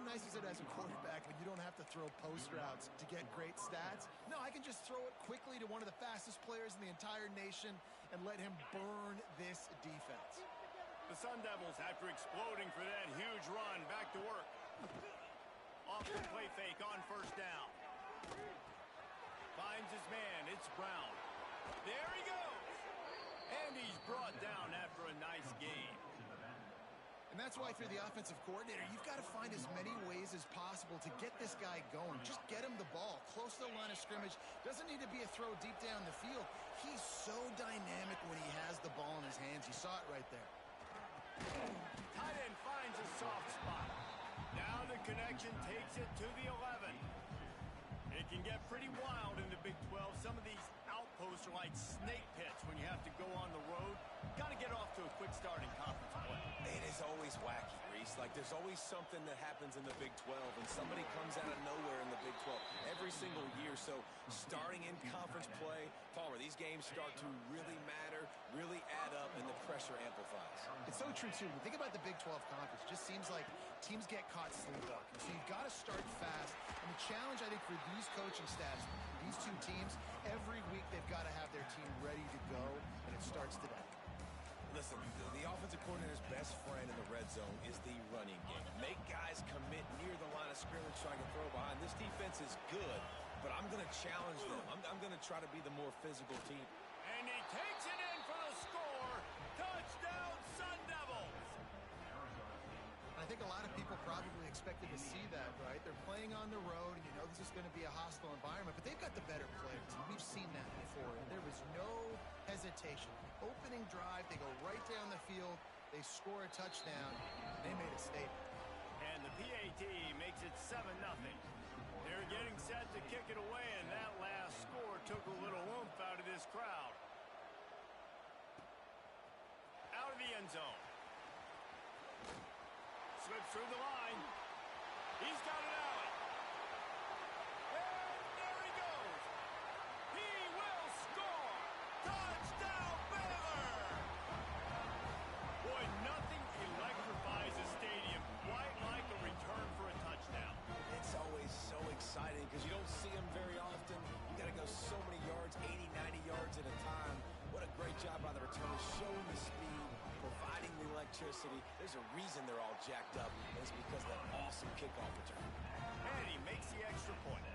nice is it as a quarterback when you don't have to throw post routes to get great stats? No, I can just throw it quickly to one of the fastest players in the entire nation and let him burn this defense. The Sun Devils, after exploding for that huge run, back to work. Off the play fake on first down. Finds his man. It's Brown. There he goes. And he's brought down after a nice game. And that's why, through the offensive coordinator, you've got to find as many ways as possible to get this guy going. Just get him the ball close to the line of scrimmage. Doesn't need to be a throw deep down the field. He's so dynamic when he has the ball in his hands. You saw it right there. Tight end finds a soft spot. Now the connection takes it to the 11. It can get pretty wild in the Big 12. Some of these outposts are like snake pits when you have to go on the road. Got to get off to a quick start in conference play. It is always wacky, Reese. Like, there's always something that happens in the Big 12, and somebody comes out of nowhere in the Big 12 every single year. So starting in conference play, Palmer, these games start to really matter, really add up, and the pressure amplifies. It's so true, too. When you think about the Big 12 conference, it just seems like teams get caught sleepwalking. So you've got to start fast. And the challenge, I think, for these coaching staffs, these two teams, every week they've got to have their team ready to go, and it starts today. Listen, the offensive coordinator's best friend in the red zone is the running game. Make guys commit near the line of scrimmage so I can throw behind. This defense is good, but I'm going to challenge them. I'm going to try to be the more physical team. And he takes it in for the score. Touchdown, Sun Devils. I think a lot of people probably expected to see that, right? They're playing on the road, and you know this is going to be a hostile environment, but they've got the better players. We've seen that before, and there was no hesitation. Opening drive, they go right down the field, they score a touchdown, they made a statement. And the PAT makes it 7-0. They're getting set to kick it away, and that last score took a little oomph out of this crowd. Out of the end zone. Slips through the line. He's got it out. And there he goes. He will score. Touchdown, Bayor. Boy, nothing electrifies a stadium quite like a return for a touchdown. It's always so exciting because you don't see them very often. You got to go so many yards, 80, 90 yards at a time. What a great job by the returners, showing the speed, providing the electricity. There's a reason they're all jacked up, and it's because of that awesome kickoff return. And he makes the extra point.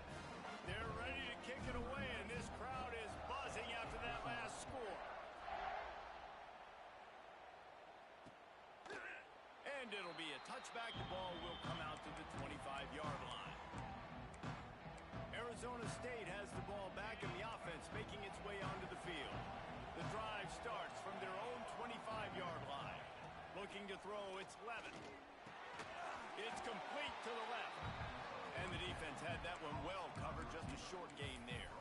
They're ready to kick it away, and this crowd is buzzing after that last score. And it'll be a touchback. The ball will come out to the 25-yard line. Arizona State has the ball back, and the offense making its way onto the field. The drive starts from their own 25-yard line. Looking to throw, it's Levin. It's complete to the left. And the defense had that one well covered, just a short gain there.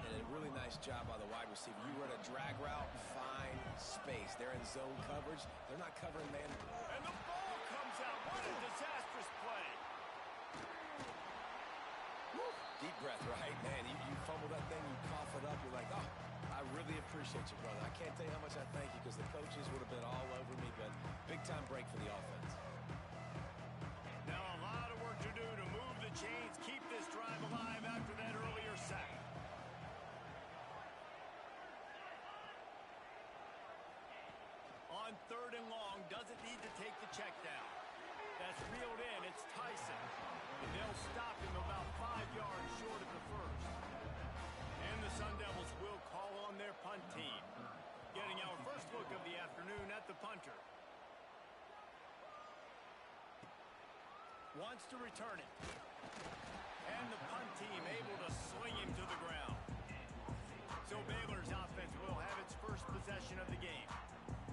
And a really nice job by the wide receiver. You run a drag route, find space. They're in zone coverage. They're not covering man. And the ball comes out. What a disastrous play. Woo. Deep breath, right? Man, you fumble that thing, you cough it up, you're like, oh, I really appreciate you, brother. I can't tell you how much I thank you because the coaches would have been all over me, but big-time break for the offense. Now a lot of work to do to move the chains, keep this drive alive after that earlier sack. On 3rd and long, doesn't need to take the check down. That's reeled in. It's Tyson. And they'll stop him about 5 yards short of the first. And the Sun Devils will call on their punt team. Getting our first look of the afternoon at the punter. Wants to return it. And the punt team able to sling him to the ground. So Baylor's offense will have its first possession of the game.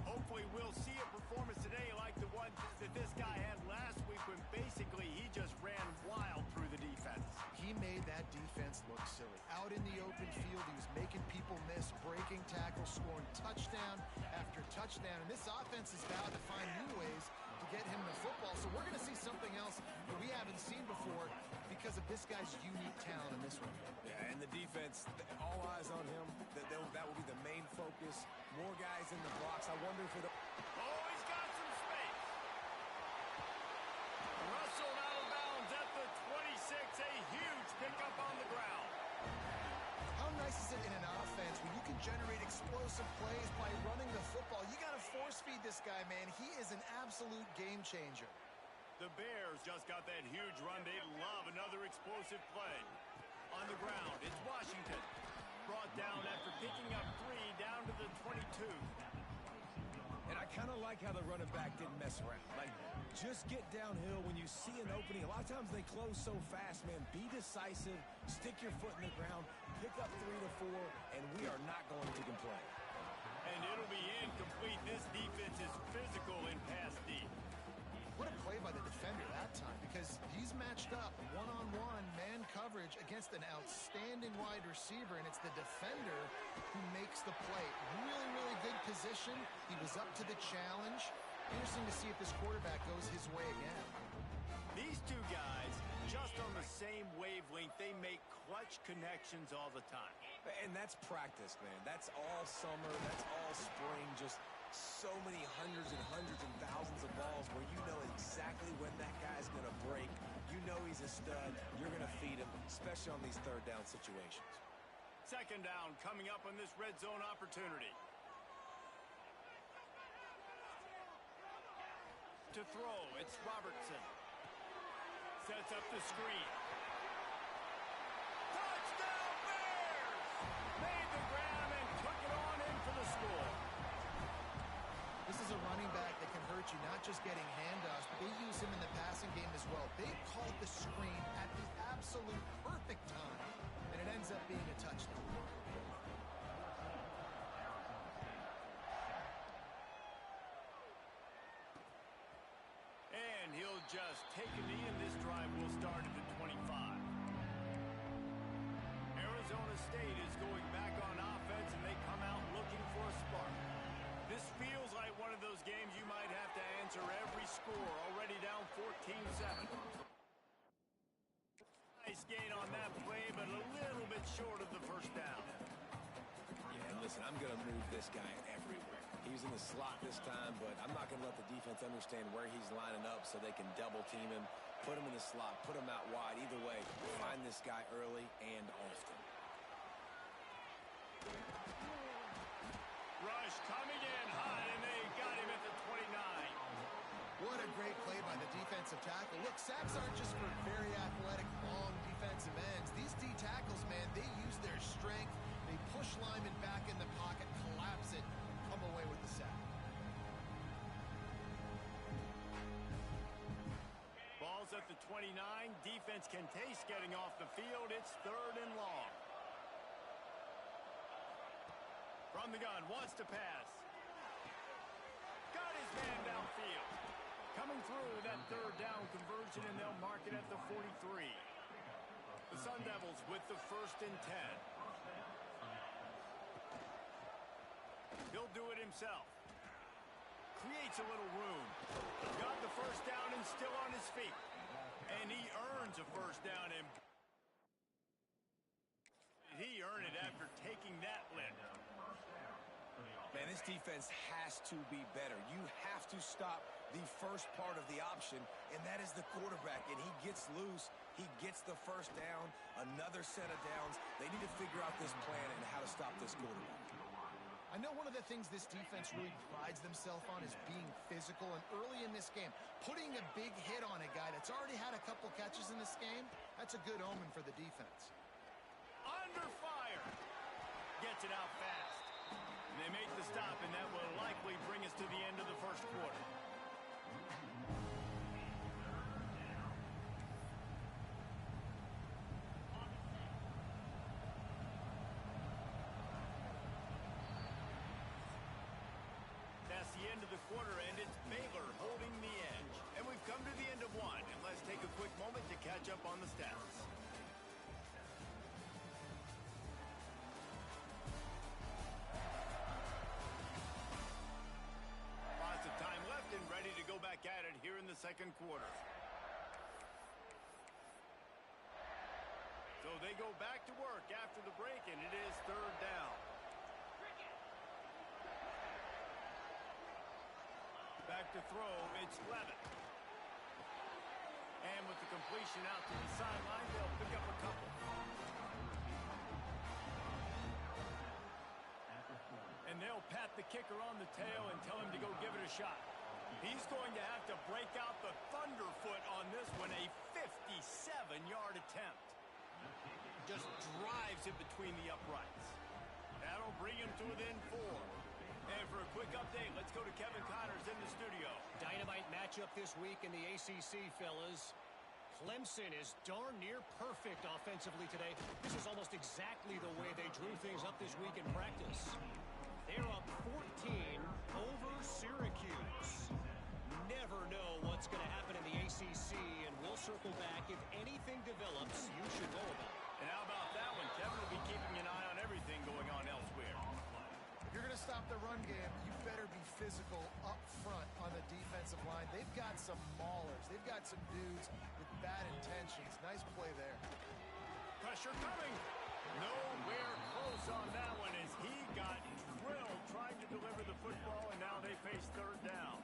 Hopefully we'll see a performance today like the one that this guy had last week when basically he just ran wild through the defense. He made that defense look silly. Out in the open field, he was making people miss, breaking tackles, scoring touchdown after touchdown. And this offense is vowed to find new ways to get him the football. So we're going to see something else that we haven't seen before because of this guy's unique talent in this one. Yeah, and the defense, all eyes on him. That will be the main focus. More guys in the box. I wonder if it... Oh, he's got some space. explosive plays by running the football. You got to force feed this guy, man. He is an absolute game changer. The Bears just got that huge run. They love another explosive play. On the ground, it's Washington. Brought down after picking up 3 down to the 22. And I kind of like how the running back didn't mess around. Like, just get downhill when you see an opening. A lot of times they close so fast, man. Be decisive, stick your foot in the ground, pick up 3 to 4, and we are not going to complain. And it'll be incomplete. This defense is physical in pass deep. What a play by the defender that time, because he's matched up one-on-one man coverage against an outstanding wide receiver, and it's the defender who makes the play. Really, really good position. He was up to the challenge. Interesting to see if this quarterback goes his way again. These two guys, just on the same wavelength, they make clutch connections all the time. And that's practice, man. That's all summer. That's all spring. Just so many hundreds and thousands of balls where you know exactly when that guy's going to break. You know he's a stud. You're going to feed him, especially on these third down situations. Second down coming up on this red zone opportunity. To throw, it's Robertson. Sets up the screen. Touchdown Bears! Made the grab and took it on in for the score. This is a running back that can hurt you, not just getting handoffs, but they use him in the passing game as well. They called the screen at the absolute perfect time, and it ends up being a touchdown. And he'll just take a knee, and this drive will start at the 25. Arizona State is going back on offense, and they come out looking for a spark. This feels like one of those games you might have to answer every score. Already down 14-7. Nice gain on that play, but a little bit short of the first down. Yeah, and listen, I'm going to move this guy everywhere. He's in the slot this time, but I'm not going to let the defense understand where he's lining up so they can double team him, put him in the slot, put him out wide. Either way, find this guy early and often. Rush coming in hot, and they got him at the 29. What a great play by the defensive tackle. Look, sacks aren't just for very athletic, long defensive ends. These D tackles, man, they use their strength. They push linemen back in the pocket, collapse it, come away with the sack. Ball's at the 29. Defense can taste getting off the field. It's 3rd and long. From the gun, wants to pass. Got his man downfield. Coming through that 3rd down conversion, and they'll mark it at the 43. The Sun Devils with the 1st and 10. He'll do it himself. Creates a little room. Got the 1st down and still on his feet. And he earns a 1st down. And he earned it after taking that lift. Man, this defense has to be better. You have to stop the first part of the option, and that is the quarterback. And he gets loose. He gets the 1st down, another set of downs. They need to figure out this plan and how to stop this quarterback. I know one of the things this defense really prides themselves on is being physical, and early in this game, putting a big hit on a guy that's already had a couple catches in this game, that's a good omen for the defense. Under fire. Gets it out fast. And they make the stop, and that will likely bring us to the end of the 1st quarter. That's the end of the quarter, and it's Baylor holding the edge. And we've come to the end of one, and let's take a quick moment to catch up on the stats. Lots of time left and ready to go back at it here in the 2nd quarter. So they go back to work after the break, and it is 3rd down. Back to throw, it's Levitt. And with the completion out to the sideline, they'll pick up a couple. And they'll pat the kicker on the tail and tell him to go give it a shot. He's going to have to break out the thunderfoot on this one, a 57-yard attempt. Just drives it between the uprights. That'll bring him to within 4. And for a quick update, let's go to Kevin Connors in the studio. Dynamite matchup this week in the ACC, fellas. Clemson is darn near perfect offensively today. This is almost exactly the way they drew things up this week in practice. They're up 14 over Syracuse. Never know what's going to happen in the ACC, and we'll circle back. If anything develops, you should know about it. And how about that one? Kevin will be keeping an eye on everything going on elsewhere. If you're going to stop the run game, you better be physical up front on the defensive line. They've got some maulers. They've got some dudes with bad intentions. Nice play there. Pressure coming. Nowhere close on that one as he got drilled trying to deliver the football, and now they face third down.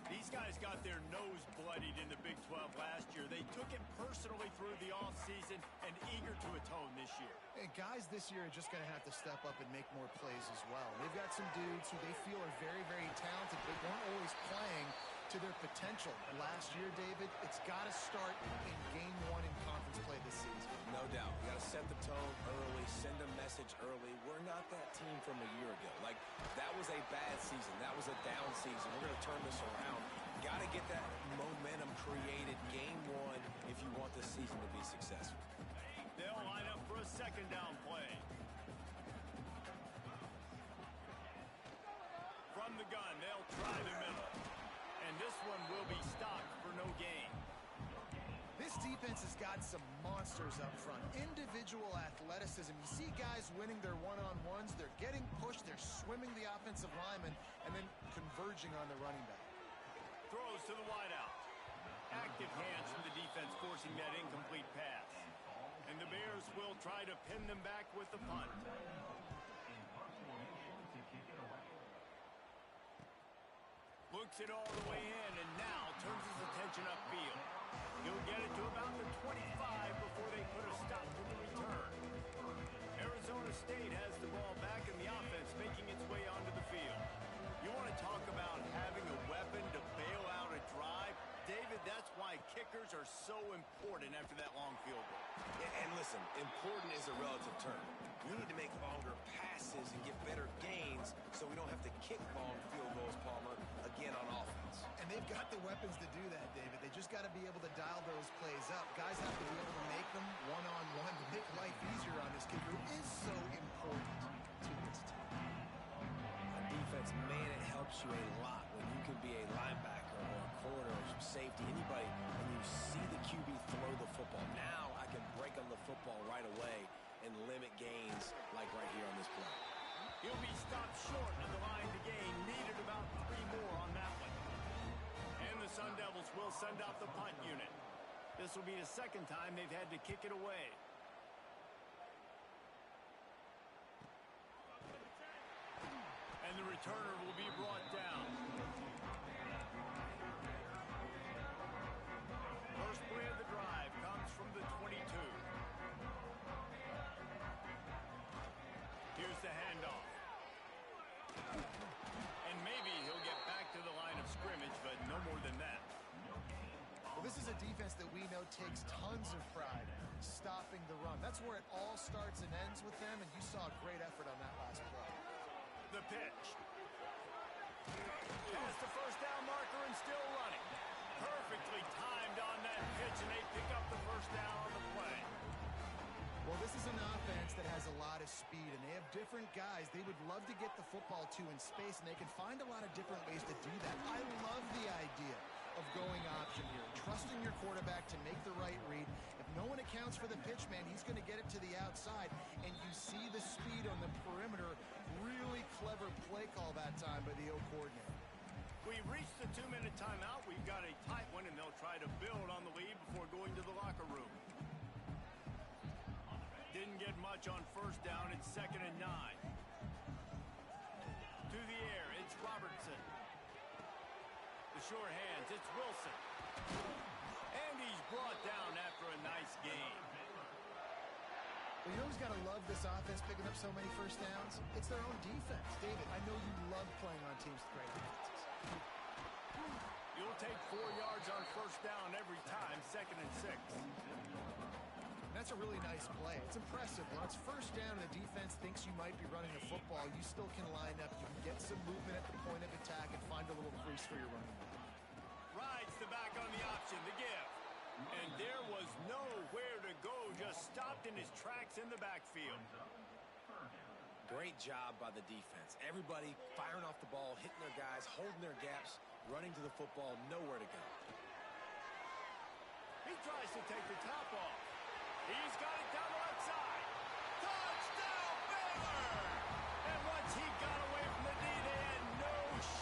These guys got their nose bloodied in the Big 12 last year. They took it personally through the offseason and eager to atone this year. And guys this year are just going to have to step up and make more plays as well. They've got some dudes who they feel are very, very talented, but weren't always playing to their potential. Last year, David, it's got to start in game 1 in conference play this season. No doubt. You got to set the tone early, send a message early. We're not that team from a year ago. Like, that was a bad season. That was a down season. We're going to turn this around. Got to get that momentum created game 1 if you want this season to be successful. They'll line up for a second down play. From the gun, they'll try the middle. And this one will be stopped for no gain. This defense has got some monsters up front. Individual athleticism. You see guys winning their one-on-ones. They're getting pushed. They're swimming the offensive lineman and then converging on the running back. Throws to the wideout. Active hands from the defense forcing that incomplete pass. And the Bears will try to pin them back with the punt. Looks it all the way in and now turns his attention upfield. He'll get it to about the 25 before they put a stop to the return. Arizona State has the ball back in the offense making its way onto the field. You want to talk about having a weapon to bail out a drive? David, that's why kickers are so important after that long field goal. And listen, important is a relative term. We need to make longer passes and get better gains so we don't have to kick long field goals, Palmer, again on offense. And they've got the weapons to do that, David. They just got to be able to dial those plays up. Guys have to be able to make them one-on-one to make life easier on this kid who is so important to this team. On defense, man, it helps you a lot when you can be a linebacker or a corner or safety, anybody, and you see the QB throw the football. Now I can break on the football right away and limit gains like right here on this play. He'll be stopped short of the line to gain. Needed about 3 more on that one. And the Sun Devils will send out the punt unit. This will be the second time they've had to kick it away. And the returner will be brought down. First play of the drive comes from the 22. Here's the handoff. And maybe he'll get back to the line of scrimmage, but no more than that. Well, this is a defense that we know takes tons of pride stopping the run. That's where it all starts and ends with them, and you saw a great effort on that last play. The pitch. Past the first down marker and still running. Perfectly timed on that pitch, and they pick up the first down on the play. Well, this is an offense that has a lot of speed, and they have different guys they would love to get the football to in space, and they can find a lot of different ways to do that. I love the idea of going option here, trusting your quarterback to make the right read. If no one accounts for the pitch, man, he's going to get it to the outside, and you see the speed on the perimeter. Really clever play call that time by the O coordinator. We've reached the 2-minute timeout. We've got a tight one, and they'll try to build on the lead before going to the locker room. Didn't get much on first down. It's 2nd and 9. To the air, it's Robertson. The short hands, it's Wilson. And he's brought down after a nice gain. Well, you know who's got to love this offense picking up so many first downs? It's their own defense. David, I know you love playing on teams with great defenses. You'll take 4 yards on first down every time, 2nd and 6. That's a really nice play. It's impressive. When it's first down and the defense thinks you might be running a football, you still can line up. You can get some movement at the point of attack and find a little crease for your running back. Rides the back on the option, the give. And there was nowhere to go, just stopped in his tracks in the backfield. Great job by the defense. Everybody firing off the ball, hitting their guys, holding their gaps, running to the football, nowhere to go. He tries to take the top off. He's got it down the left side. Touchdown, Baylor! And once he got away from the knee, they had no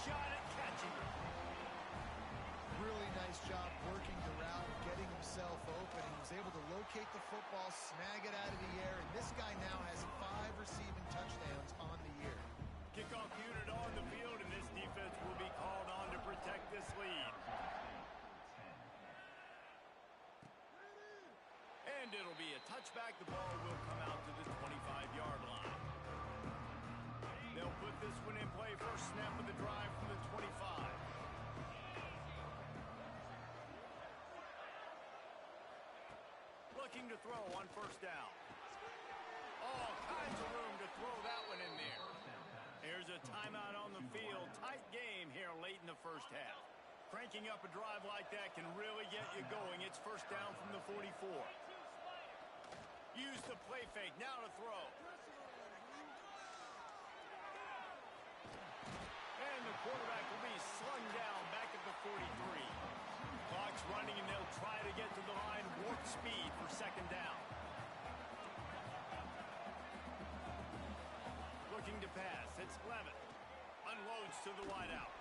shot at catching him. Really nice job working the route and getting himself open. He was able to locate the football, snag it out of the air, and this guy now has 5 receiving touchdowns on the year. Kickoff unit on the field, and this defense will be called on to protect this lead. And it'll be a touchback. The ball will come out to the 25-yard line. They'll put this one in play. First snap of the drive from the 25. Looking to throw on first down. All kinds of room to throw that one in there. Here's a timeout on the field. Tight game here late in the first half. Cranking up a drive like that can really get you going. It's first down from the 44. Use the play fake. Now to throw. And the quarterback will be slung down back at the 43. Clock's running, and they'll try to get to the line. Warp speed for second down. Looking to pass. It's Levitt. Unloads to the wideout.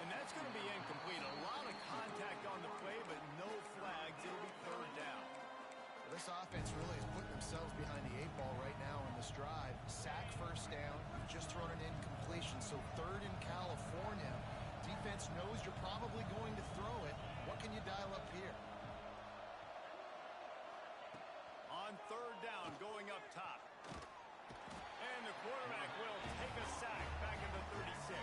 And that's going to be incomplete. A lot of contact on the play, but no flags. It'll be third down. This offense really is putting themselves behind the 8 ball right now on this drive. Sack first down, just thrown an incompletion. So 3rd in California. Defense knows you're probably going to throw it. What can you dial up here? On 3rd down, going up top. And the quarterback will take a sack back at the 36.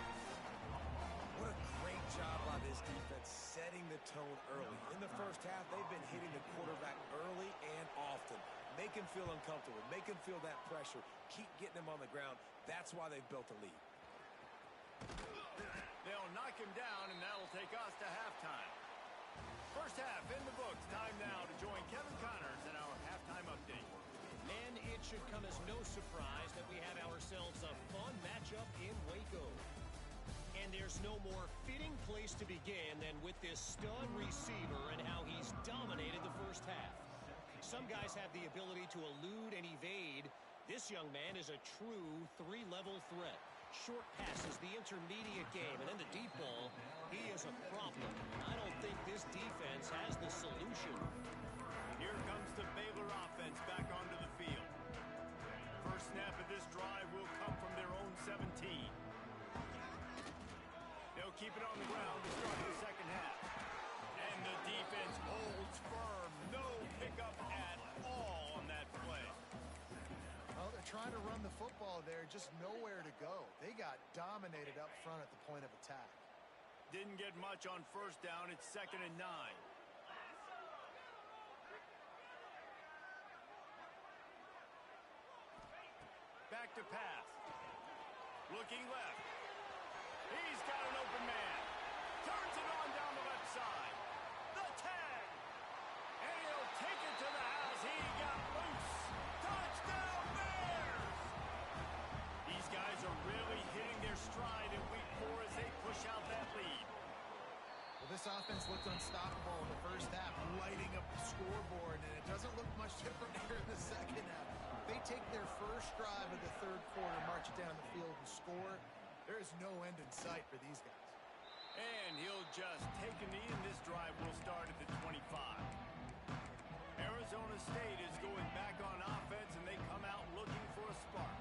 What a great job by this defense setting the tone early. In the first half, they've been hitting the quarterback early and often. Make him feel uncomfortable. Make him feel that pressure. Keep getting him on the ground. That's why they've built a lead. They'll knock him down, and that'll take us to halftime. First half in the books. Time now to join Kevin Connors in our halftime update. And it should come as no surprise that we have ourselves a fun matchup in Waco. And there's no more fitting place to begin than with this stud receiver and how he's dominated the first half. Some guys have the ability to elude and evade. This young man is a true 3-level threat. Short passes, the intermediate game, and then the deep ball. He is a problem. I don't think this defense has the solution. Here comes the Baylor offense back onto the field. First snap of this drive will come from their own 17. They'll keep it on the ground to start the second half. And the defense holds firm. No pickup at all on that play. Well, they're trying to run the football there, just nowhere to go. They got dominated up front at the point of attack. Didn't get much on first down. It's 2nd and 9. Back to pass. Looking left. He's got an open man. Turns it on down the left side. The tag. And he'll take it to the house. He got loose. Touchdown Bears! These guys are really hitting their stride in week 4 as they push out that lead. Well, this offense looked unstoppable in the first half, lighting up the scoreboard, and it doesn't look much different here in the second half. They take their first drive of the 3rd quarter, march it down the field, and score. There is no end in sight for these guys. And he'll just take a knee, and this drive will start at the 25. Arizona State is going back on offense, and they come out looking for a spark.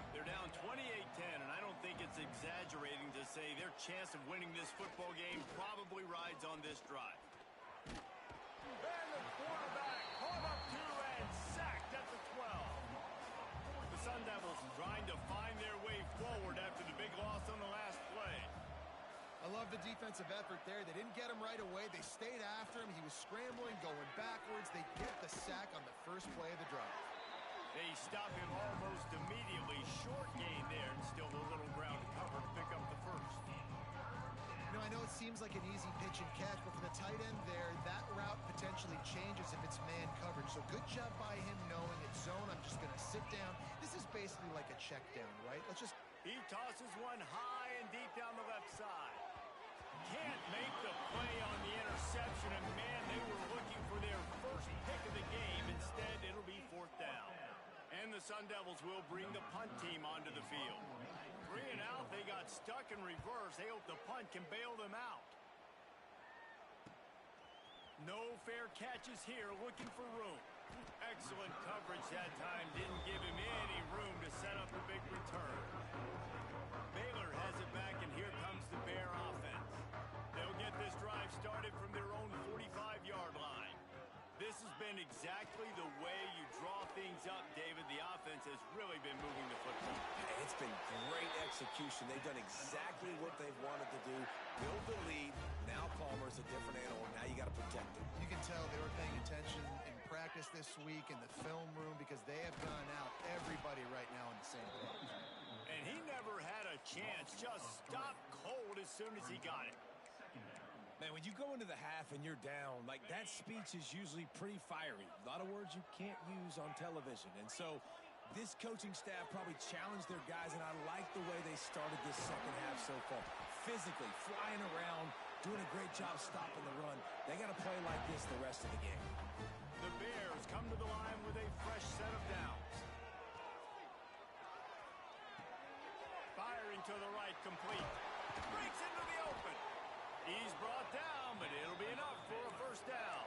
They're down 28-10, and I don't think it's exaggerating to say their chance of winning this football game probably rides on this drive. And the quarterback caught up to and sacked at the 12. Sun Devils trying to find their way forward after the big loss on the last play. I love the defensive effort there. They didn't get him right away. They stayed after him. He was scrambling, going backwards. They get the sack on the first play of the drive. They stop him almost immediately. Short gain there, and still a little ground cover to pick up the first. You know, I know it seems like an easy pitch and catch, but for the tight end there, that route potentially changes if it's man coverage. So good job by him knowing it's zone. I'm just going to sit down. This is basically like a check down, right? He tosses one high and deep down the left side. Can't make the play on the interception, and man, they were looking for their first pick of the game. Instead, it'll be fourth down. And the Sun Devils will bring the punt team onto the field. 3 and out, they got stuck in reverse. They hope the punt can bail them out. No fair catches here, looking for room. Excellent coverage that time. Didn't give him any room to set up the big return. Bayor has it back, and here comes the Bear offense. They'll get this drive started from their own 45-yard line. This has been exactly the way you draw things up, David. The offense has really been moving the football. It's been great execution. They've done exactly what they've wanted to do. Build the lead. Now Palmer's a different animal. Now you got to protect him. You can tell they were paying attention in practice this week in the film room because they have gone out everybody right now on the same page. And he never had a chance. Just stopped cold as soon as he got it. Man, when you go into the half and you're down, like that speech is usually pretty fiery. A lot of words you can't use on television. And so this coaching staff probably challenged their guys, and I like the way they started this second half so far. Physically, flying around, doing a great job stopping the run. They got to play like this the rest of the game. The Bears come to the line with a fresh set of downs. Firing to the right, complete. Breaks into the open. He's brought down, but it'll be enough for a first down.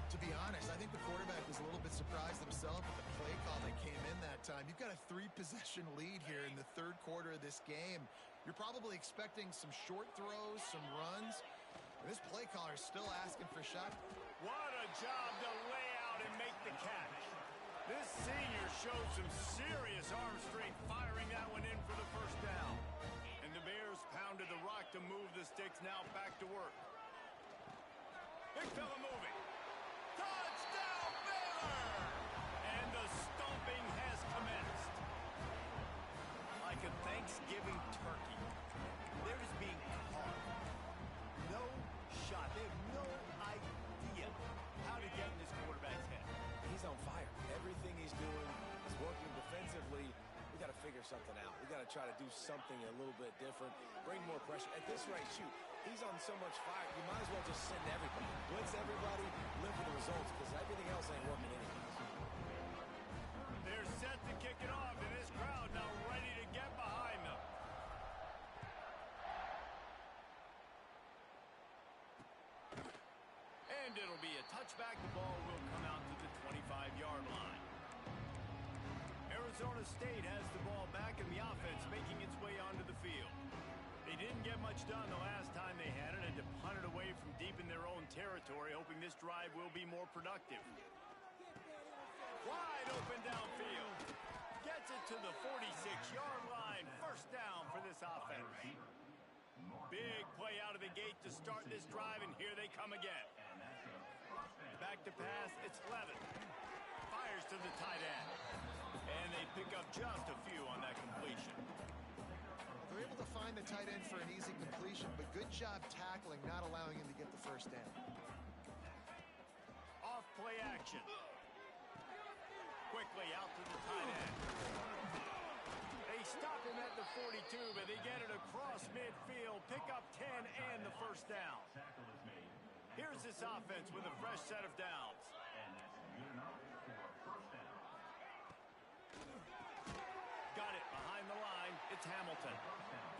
To be honest, I think the quarterback was a little bit surprised himself with the play call that came in that time. You've got a 3-possession lead here in the third quarter of this game. You're probably expecting some short throws, some runs. And this play caller is still asking for shot. What a job to lay out and make the catch. This senior showed some serious arm strength firing that one in for the first down. And the Bears pounded the rock to move the sticks. Now back to work. Big fella moving. Touchdown, Baylor! And the stomping has commenced. Like a Thanksgiving turkey. They're just being carved. No shot. They have no idea how to get in this quarterback's head. He's on fire. Everything he's doing is working defensively. We got to figure something out. We got to try to do something a little bit different. Bring more pressure. At this rate, shoot, he's on so much fire. You might as well just send everybody. Blitz everybody, live for the results, because everything else ain't working anyways. They're set to kick it off, and this crowd now ready to get behind them. And it'll be a touchback. The ball will come out to the 25-yard line. Arizona State has the ball back, and the offense making its way onto the field. They didn't get much done the last time they had it, and to punt it away from deep in their own territory, hoping this drive will be more productive. Wide open downfield. Gets it to the 46-yard line. First down for this offense. Big play out of the gate to start this drive, and here they come again. Back to pass, it's Levin. Fires to the tight end. And they pick up just a few on that completion. They're able to find the tight end for an easy completion, but good job tackling, not allowing him to get the first down. Off play action. Quickly out to the tight end. They stop him at the 42, but they get it across midfield. Pick up 10 and the first down. Here's this offense with a fresh set of downs. Got it behind the line. It's Hamilton.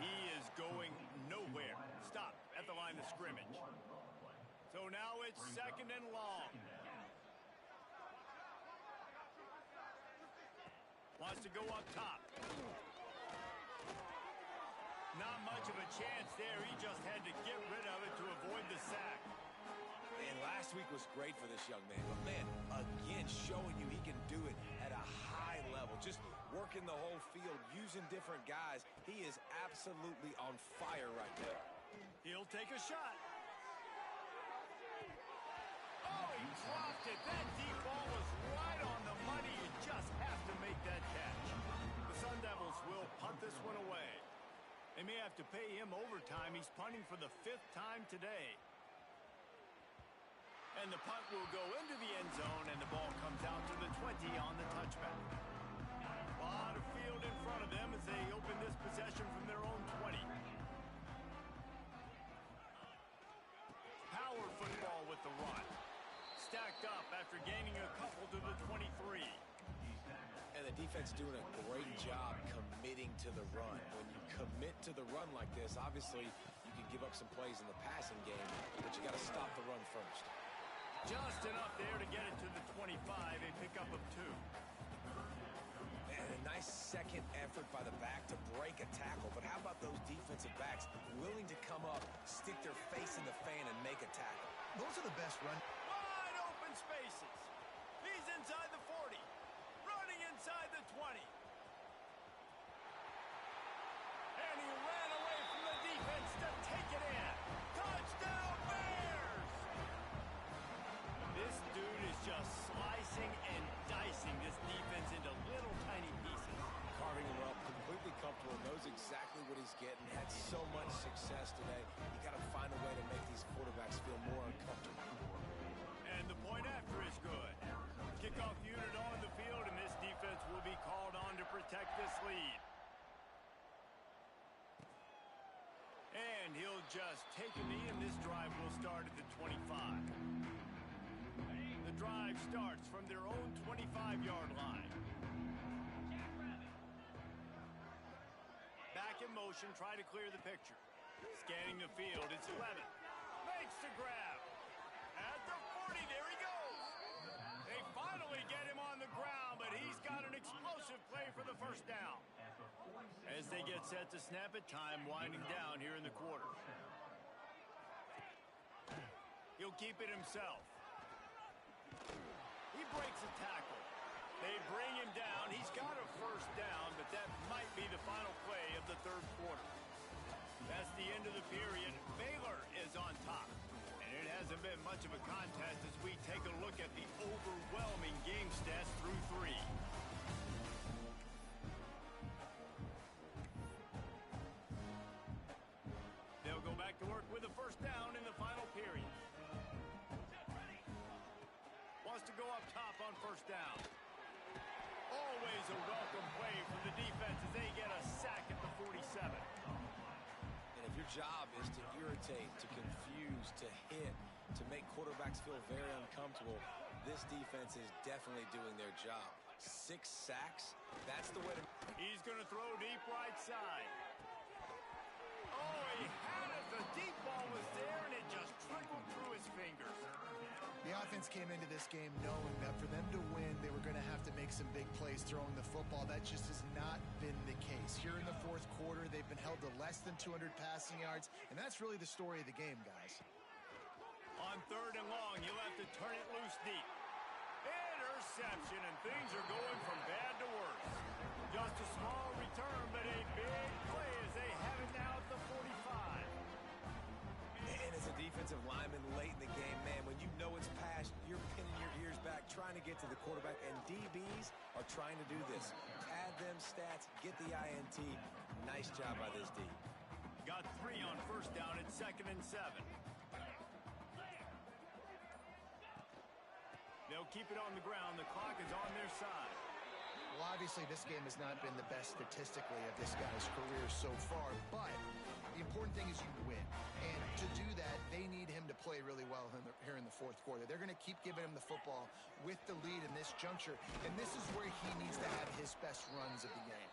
He is going nowhere. Stop at the line of scrimmage. So now it's second and long. Wants to go up top. Not much of a chance there. He just had to get rid of it to avoid the sack. And last week was great for this young man. But, man, again, showing you he can do it at a high level. just working the whole field, using different guys. He is absolutely on fire right now. He'll take a shot. Oh, he dropped it. That deep ball was right on the money. You just have to make that catch. The Sun Devils will punt this one away. They may have to pay him overtime. He's punting for the 5th time today. And the punt will go into the end zone, and the ball comes out to the 20 on the touchback. A lot of field in front of them as they open this possession from their own 20. Power football with the run. Stacked up after gaining a couple to the 23. And the defense doing a great job committing to the run. When you commit to the run like this, obviously you can give up some plays in the passing game, but you got to stop the run first. Just enough there to get it to the 25, a pickup of 2. And a nice second effort by the back to break a tackle. But how about those defensive backs willing to come up, stick their face in the fan, and make a tackle? Those are the best run. Wide open spaces. He's inside the 40. Running inside the 20. And he ran away from the defense to take it in. Touchdown Bears! This dude is just slicing and dicing this defense into little tiny pieces. Carving him up, completely comfortable, knows exactly what he's getting, had so much success today. You got to find a way to make these quarterbacks feel more uncomfortable. And the point after is good. Kickoff unit on the field, and this defense will be called on to protect this lead. And he'll just take a knee, and this drive will start at the 25. The drive starts from their own 25-yard line. Back in motion, try to clear the picture. Scanning the field, it's 11. Makes the grab. At the 40, there he goes. They finally get him on the ground, but he's got an explosive play for the first down. As they get set to snap it, time winding down here in the quarter. He'll keep it himself. He breaks a tackle. They bring him down. He's got a first down, but that might be the final play of the 3rd quarter. That's the end of the period. Bayor is on top. And it hasn't been much of a contest as we take a look at the overwhelming game stats through 3. They'll go back to work with a first down in the final period. Wants to go up top on first down. Always a welcome play from the defense as they get a sack at the 47. And if your job is to irritate, to confuse, to hit, to make quarterbacks feel very uncomfortable, this defense is definitely doing their job. 6 sacks, that's the way to... He's going to throw deep right side. Oh, he had it. The deep ball was there, and it just trickled through his fingers. The offense came into this game knowing that for them to win, they were going to have to make some big plays throwing the football. That just has not been the case. Here in the 4th quarter, they've been held to less than 200 passing yards, and that's really the story of the game, guys. On 3rd and long, he'll have to turn it loose deep. Interception, and things are going from bad to worse. Just a small return, but a big play as they have it now at the 45. And as a defensive lineman late in the game, man, when you know it's past, you're pinning your ears back, trying to get to the quarterback, and DBs are trying to do this. Pad them stats, get the INT. Nice job by this D. Got 3 on first down at 2nd and 7. They'll keep it on the ground. The clock is on their side. Well, obviously, this game has not been the best statistically of this guy's career so far, but the important thing is you win. And to do that, they need him to play really well here in the 4th quarter. They're going to keep giving him the football with the lead in this juncture, and this is where he needs to have his best runs of the game.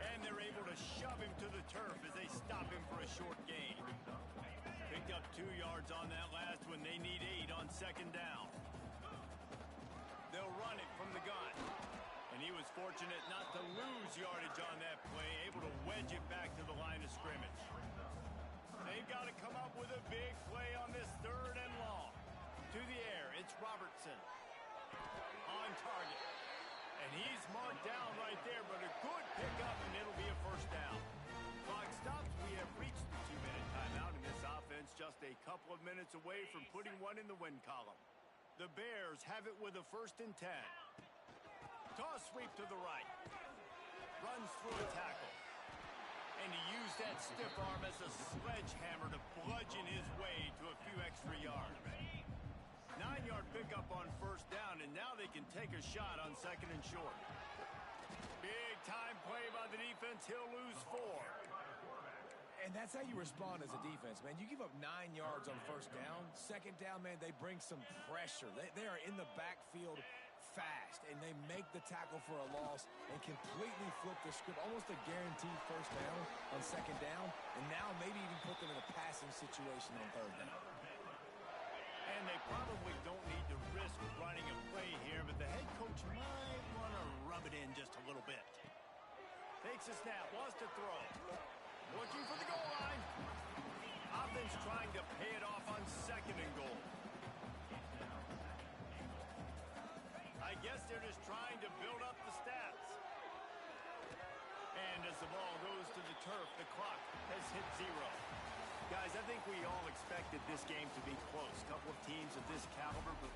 And they're able to shove him to the turf as they stop him for a short gain. Picked up 2 yards on that last one. They need 8 on 2nd down. They'll run it from the gun. And he was fortunate not to lose yardage on that play, able to wedge it back to the line of scrimmage. They've got to come up with a big play on this 3rd and long. To the air, it's Robertson. On target. And he's marked down right there, but a good pickup, and it'll be a first down. Clock stops. We have reached the 2-minute timeout, and this offense just a couple of minutes away from putting one in the win column. The Bears have it with a 1st and 10. Toss sweep to the right. Runs through a tackle. And he used that stiff arm as a sledgehammer to bludgeon his way to a few extra yards. 9-yard pickup on 1st down, and now they can take a shot on 2nd and short. Big time play by the defense. He'll lose 4. And that's how you respond as a defense, man. You give up 9 yards on 1st down. 2nd down, man, they bring some pressure. They are in the backfield fast, and they make the tackle for a loss and completely flip the script. Almost a guaranteed 1st down on 2nd down, and now maybe even put them in a passing situation on 3rd down. And they probably don't need to risk running a play here, but the head coach might want to rub it in just a little bit. Takes a snap, wants to throw. Looking for the goal line. Offense trying to pay it off on 2nd and goal. I guess they're just trying to build up the stats. And as the ball goes to the turf, the clock has hit 0. Guys, I think we all expected this game to be close. A couple of teams of this caliber, but